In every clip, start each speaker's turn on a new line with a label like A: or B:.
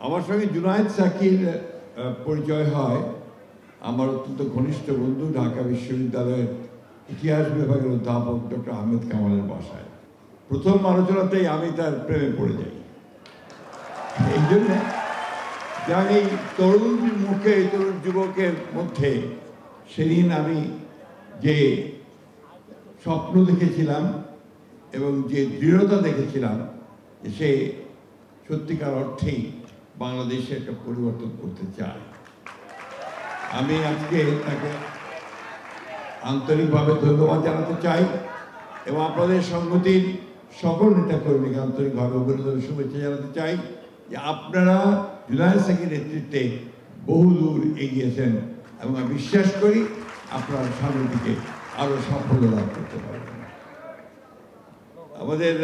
A: আমার সঙ্গে জুনায়েদ সাকির পরিচয় হয় আমার অত্যন্ত ঘনিষ্ঠ বন্ধু ঢাকা বিশ্ববিদ্যালয়ের ইতিহাস বিভাগের অধ্যাপক ডক্টর আহমেদ কামালের বাসায়। প্রথম আলোচনাতেই আমি তার প্রেমে পড়ে যাই। এই জন্য এই তরুণ মুখে তরুণ যুবকের মধ্যে সেদিন আমি যে স্বপ্ন দেখেছিলাম এবং যে দৃঢ়তা দেখেছিলাম সে সত্যিকার অর্থেই বাংলাদেশে একটা পরিবর্তন করতে চায়। আমি আজকে তাকে আন্তরিকভাবে ধন্যবাদ জানাতে চাই এবং আপনাদের সংগতির সকল নেতাকর্মীকে আন্তরিকভাবে অভিনন্দন শুভেচ্ছা জানাতে চাই যে আপনারা জুনায়েদ সাকির নেতৃত্বে বহুদূর এগিয়েছেন এবং আমি বিশ্বাস করি আপনারা সামনের দিকে আরও সাফল্য লাভ করতে পারবেন। আমাদের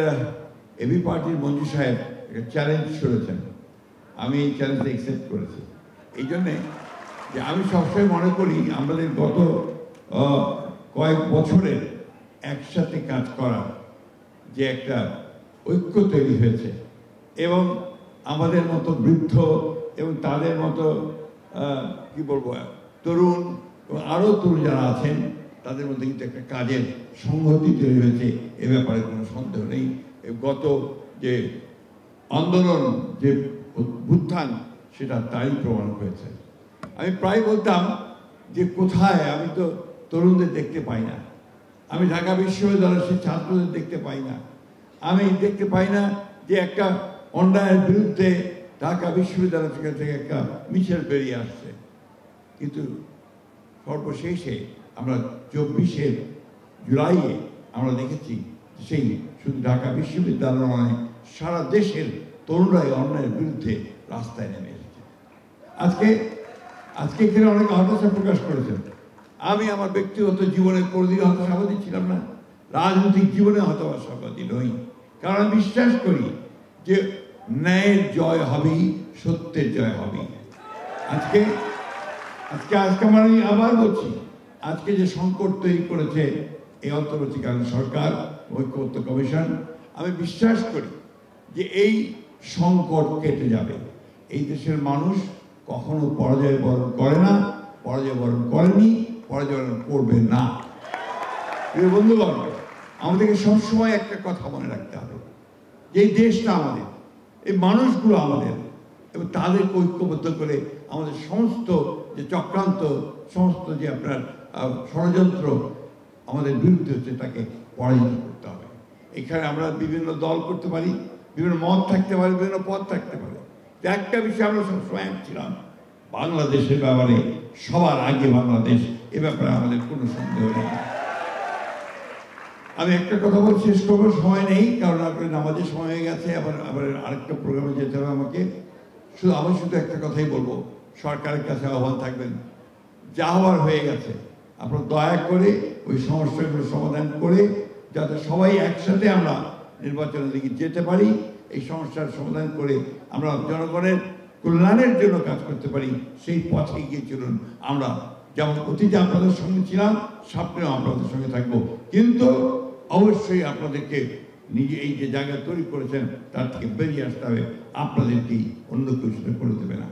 A: এবি পার্টির মঞ্জু সাহেব একটা চ্যালেঞ্জ করেছেন, আমি এই চ্যালেঞ্জটা অ্যাকসেপ্ট করেছি। এই জন্যে যে আমি সবসময় মনে করি আমাদের গত কয়েক বছরের একসাথে কাজ করা যে একটা ঐক্য তৈরি হয়েছে এবং আমাদের মতো বৃদ্ধ এবং তাদের মতো কি বলবো তরুণ এবং আরও তরুণ যারা আছেন তাদের মধ্যে কিন্তু একটা কাজের সংহতি তৈরি হয়েছে, এ ব্যাপারে কোনো সন্দেহ নেই। গত যে আন্দোলন যে উত্থান সেটা তাই প্রমাণ হয়েছে। আমি প্রায় বলতাম যে কোথায় আমি তো তরুণদের দেখতে পাই না, আমি ঢাকা বিশ্ববিদ্যালয়ের সেই ছাত্রদের দেখতে পাই না, আমি দেখতে পাই না যে একটা অন্যায়ের বিরুদ্ধে ঢাকা বিশ্ববিদ্যালয় থেকে একটা মিছিল বেরিয়ে আসছে। কিন্তু সর্বশেষে আমরা 24শে জুলাইয়ে আমরা দেখেছি সেই শুধু ঢাকা বিশ্ববিদ্যালয় নয় সারা দেশের তরুণরাই অন্যায়ের বিরুদ্ধে রাস্তায় নেমে এসেছে। আজকে এখানে অনেক হতাশা প্রকাশ করেছেন। আমি আমার ব্যক্তিগত জীবনে কোনোদিন হতাশাবাদী ছিলাম না, রাজনৈতিক জীবনে হতাশাবাদী নই, কারণ আমি বিশ্বাস করি যে ন্যায়ের জয় হবেই, সত্যের জয় হবেই। আজকে মানে আবার বলছি, আজকে যে সংকট তৈরি করেছে এই অন্তর্বর্তীকালীন সরকার ঐক্যমত্য কমিশন, আমি বিশ্বাস করি যে এই সংকট কেটে যাবে। এই দেশের মানুষ কখনো পরাজয় বরণ করে না, পরাজয় বরণ করেনি, পরাজয় বরণ করবে না। প্রিয় বন্ধুগণ, আমাদেরকে সবসময় একটা কথা মনে রাখতে হবে যে এই দেশটা আমাদের, এই মানুষগুলো আমাদের, এবং তাদেরকে ঐক্যবদ্ধ করে আমাদের সমস্ত যে চক্রান্ত, সমস্ত যে আপনার ষড়যন্ত্র আমাদের বিরুদ্ধে হচ্ছে তাকে পরাজিত করতে হবে। এখানে আমরা বিভিন্ন দল করতে পারি, বিভিন্ন মত থাকতে পারে, বিভিন্ন পথ থাকতে পারে। একটা বিষয় আমরা সবসময় এক ছিলাম, বাংলাদেশের ব্যাপারে সবার আগে বাংলাদেশ, এ ব্যাপারে আমাদের কোনো সন্দেহ নেই। আমি একটা কথা বলে শেষ করবো, সময় নেই, কারণ আপনার নামাজের সময় হয়ে গেছে, আবার আরেকটা প্রোগ্রামে যেতে হবে আমাকে। আমি শুধু একটা কথাই বলবো, সরকারের কাছে আহ্বান থাকবেন, যা হওয়ার হয়ে গেছে আপনারা দয়া করে ওই সমস্যাগুলো সমাধান করে যাতে সবাই একসাথে আমরা নির্বাচনের দিকে যেতে পারি, এই সমস্যার সমাধান করে আমরা জনগণের কল্যাণের জন্য কাজ করতে পারি, সেই পথে গিয়ে চলুন। আমরা যেমন অতীতে আপনাদের সঙ্গে ছিলাম, সামনেও আপনাদের সঙ্গে থাকবো, কিন্তু অবশ্যই আপনাদেরকে নিজে এই যে জায়গা তৈরি করেছেন তার থেকে বেরিয়ে আসতে হবে, আপনাদেরকেই অন্য কেউ সেটা করে দেবে না।